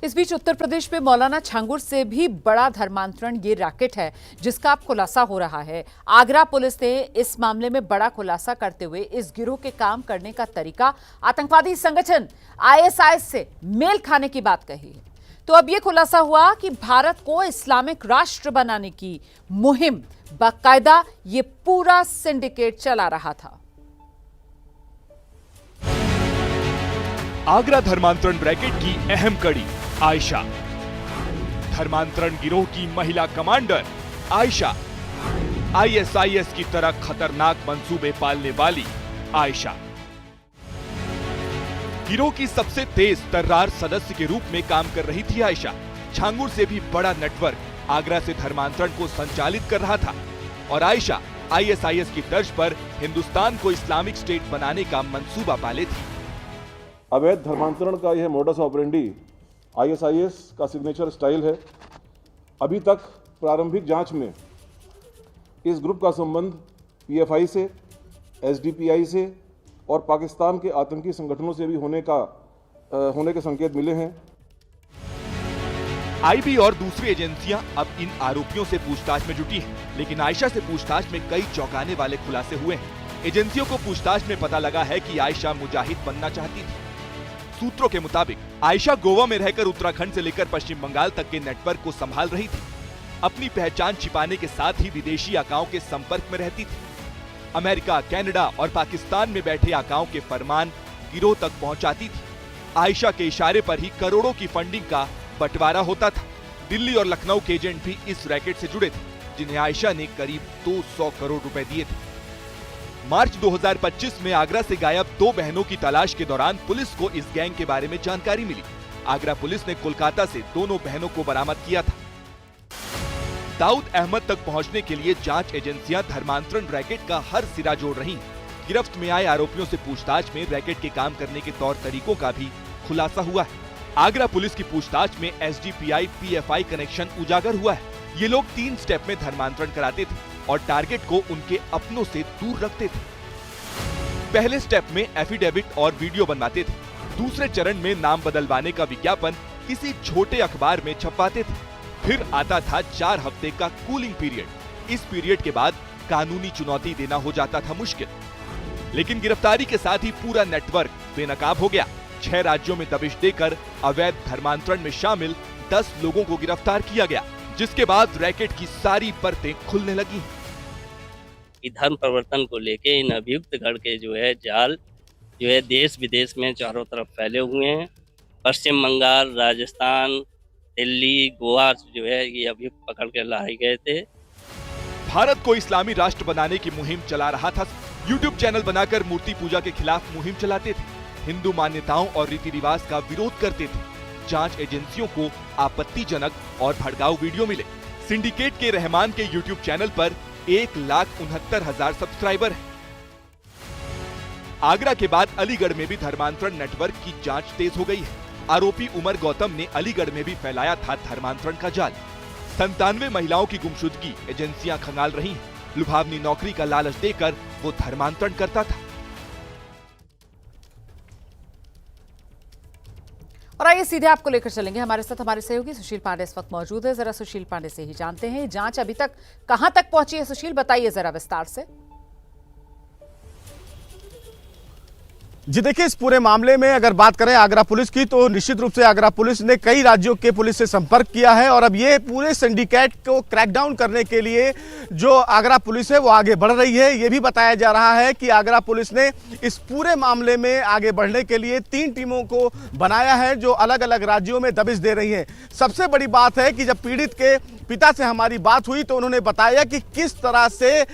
इस बीच उत्तर प्रदेश में मौलाना छांगुर से भी बड़ा धर्मांतरण ये रैकेट है जिसका अब खुलासा हो रहा है। आगरा पुलिस ने इस मामले में बड़ा खुलासा करते हुए इस गिरोह के काम करने का तरीका आतंकवादी संगठन आईएसआईएस से मेल खाने की बात कही है। तो अब यह खुलासा हुआ कि भारत को इस्लामिक राष्ट्र बनाने की मुहिम बाकायदा ये पूरा सिंडिकेट चला रहा था। आगरा धर्मांतरण रैकेट की अहम कड़ी आयशा, धर्मांतरण गिरोह की महिला कमांडर आयशा, आईएसआईएस की तरह खतरनाक मंसूबे पालने वाली आयशा। गिरोह की सबसे तेज तर्रार सदस्य के रूप में काम कर रही थी आयशा। छांगुर से भी बड़ा नेटवर्क आगरा से धर्मांतरण को संचालित कर रहा था और आयशा आईएसआईएस की तर्ज पर हिंदुस्तान को इस्लामिक स्टेट बनाने का मंसूबा पाले थी। अवैध धर्मांतरण का यह मोडस ऑपरेंडी आईएसआईएस का सिग्नेचर स्टाइल है। अभी तक प्रारंभिक जांच में इस ग्रुप का संबंध पीएफआई से, एसडीपीआई से और पाकिस्तान के आतंकी संगठनों से भी होने के संकेत मिले हैं। आईबी और दूसरी एजेंसियां अब इन आरोपियों से पूछताछ में जुटी हैं, लेकिन आयशा से पूछताछ में कई चौंकाने वाले खुलासे हुए हैं। एजेंसियों को पूछताछ में पता लगा है कि आयशा मुजाहिद बनना चाहती थी। सूत्रों के मुताबिक आयशा गोवा में रहकर उत्तराखंड से लेकर पश्चिम बंगाल तक के नेटवर्क को संभाल रही थी। अपनी पहचान छिपाने के साथ ही विदेशी आकाओं के संपर्क में रहती थी। अमेरिका, कनाडा और पाकिस्तान में बैठे आकाओं के फरमान गिरोह तक पहुंचाती थी। आयशा के इशारे पर ही करोड़ों की फंडिंग का बंटवारा होता था। दिल्ली और लखनऊ के एजेंट भी इस रैकेट से जुड़े थे, जिन्हें आयशा ने करीब 200 करोड़ रुपए दिए थे। मार्च 2025 में आगरा से गायब दो बहनों की तलाश के दौरान पुलिस को इस गैंग के बारे में जानकारी मिली। आगरा पुलिस ने कोलकाता से दोनों बहनों को बरामद किया था। दाऊद अहमद तक पहुंचने के लिए जांच एजेंसियां धर्मांतरण रैकेट का हर सिरा जोड़ रही हैं। गिरफ्त में आए आरोपियों से पूछताछ में रैकेट के काम करने के तौर तरीकों का भी खुलासा हुआ है। आगरा पुलिस की पूछताछ में एसडीपीआई पीएफआई कनेक्शन उजागर हुआ है। ये लोग 3 स्टेप में धर्मांतरण कराते थे और टारगेट को उनके अपनों से दूर रखते थे। पहले स्टेप में एफिडेविट और वीडियो बनवाते थे। दूसरे चरण में नाम बदलवाने का विज्ञापन किसी छोटे अखबार में छपवाते थे। फिर आता था 4 हफ्ते का कूलिंग पीरियड। इस पीरियड के बाद कानूनी चुनौती देना हो जाता था मुश्किल। लेकिन गिरफ्तारी के साथ ही पूरा नेटवर्क बेनकाब हो गया। 6 राज्यों में दबिश देकर अवैध धर्मांतरण में शामिल 10 लोगों को गिरफ्तार किया गया, जिसके बाद रैकेट की सारी परतें खुलने लगी। धर्म परिवर्तन को लेके इन अभियुक्त गण के जाल देश विदेश में चारों तरफ फैले हुए हैं। पश्चिम बंगाल, राजस्थान, दिल्ली, गोवा ये अभियुक्त पकड़ के लाए गए थे। भारत को इस्लामी राष्ट्र बनाने की मुहिम चला रहा था। यूट्यूब चैनल बनाकर मूर्ति पूजा के खिलाफ मुहिम चलाते थे। हिंदू मान्यताओं और रीति रिवाज का विरोध करते थे। जांच एजेंसियों को आपत्तिजनक और भड़काऊ वीडियो मिले। सिंडिकेट के रहमान के यूट्यूब चैनल पर 1,69,000 सब्सक्राइबर हैं। आगरा के बाद अलीगढ़ में भी धर्मांतरण नेटवर्क की जांच तेज हो गई है। आरोपी उमर गौतम ने अलीगढ़ में भी फैलाया था धर्मांतरण का जाल। 97 महिलाओं की गुमशुदगी एजेंसियां खंगाल रही हैं। लुभावनी नौकरी का लालच देकर वो धर्मांतरण करता था। और आइए सीधे आपको लेकर चलेंगे। हमारे साथ हमारे सहयोगी सुशील पांडे इस वक्त मौजूद है। जरा सुशील पांडे से ही जानते हैं जांच अभी तक कहां तक पहुंची है। सुशील, बताइए जरा विस्तार से। जी देखिए, इस पूरे मामले में अगर बात करें आगरा पुलिस की, तो निश्चित रूप से आगरा पुलिस ने कई राज्यों के पुलिस से संपर्क किया है और अब ये पूरे सिंडिकेट को क्रैकडाउन करने के लिए जो आगरा पुलिस है वो आगे बढ़ रही है। ये भी बताया जा रहा है कि आगरा पुलिस ने इस पूरे मामले में आगे बढ़ने के लिए 3 टीमों को बनाया है जो अलग अलग राज्यों में दबिश दे रही हैं। सबसे बड़ी बात है कि जब पीड़ित के पिता से हमारी बात हुई तो उन्होंने बताया कि किस तरह से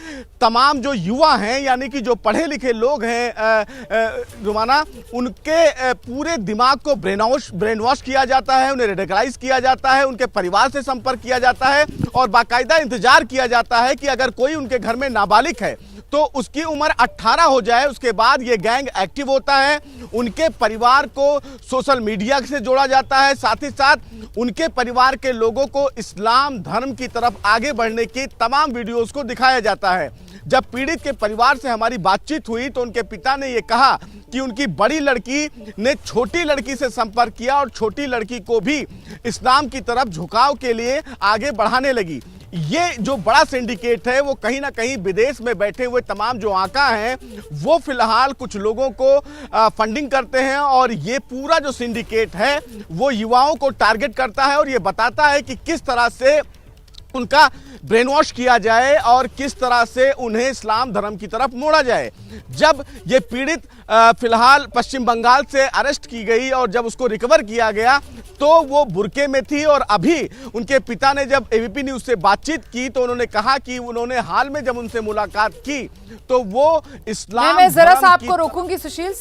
तमाम जो युवा हैं, यानी कि जो पढ़े लिखे लोग हैं रुमाना, उनके पूरे दिमाग को ब्रेन वॉश किया जाता है, उन्हें रेडिकलाइज किया जाता है, उनके परिवार से संपर्क किया जाता है और बाकायदा इंतजार किया जाता है कि अगर कोई उनके घर में नाबालिग है तो उसकी उम्र 18 हो जाए, उसके बाद ये गैंग एक्टिव होता है। उनके परिवार को सोशल मीडिया से जोड़ा जाता है, साथ ही साथ उनके परिवार के लोगों को इस्लाम धर्म की तरफ आगे बढ़ने की तमाम वीडियोस को दिखाया जाता है। जब पीड़ित के परिवार से हमारी बातचीत हुई तो उनके पिता ने यह कहा कि उनकी बड़ी लड़की ने छोटी लड़की से संपर्क किया और छोटी लड़की को भी इस्लाम की तरफ झुकाव के लिए आगे बढ़ाने लगी। ये जो बड़ा सिंडिकेट है वो कहीं ना कहीं विदेश में बैठे हुए तमाम जो आका हैं वो फिलहाल कुछ लोगों को फंडिंग करते हैं और ये पूरा जो सिंडिकेट है वो युवाओं को टारगेट करता है और ये बताता है कि किस तरह से उनका ब्रेन वॉश किया जाए और किस तरह से उन्हें इस्लाम धर्म की तरफ मोड़ा जाए। जब ये पीड़ित फिलहाल पश्चिम बंगाल से अरेस्ट की गई और जब उसको रिकवर किया गया तो वो बुरके में थी और अभी उनके पिता ने जब एबीपी न्यूज से बातचीत की तो उन्होंने कहा कि उन्होंने हाल में जब उनसे मुलाकात की तो वो इस्लाम मैं जरा सा धर्म की आपको रोकूंगी सुशील।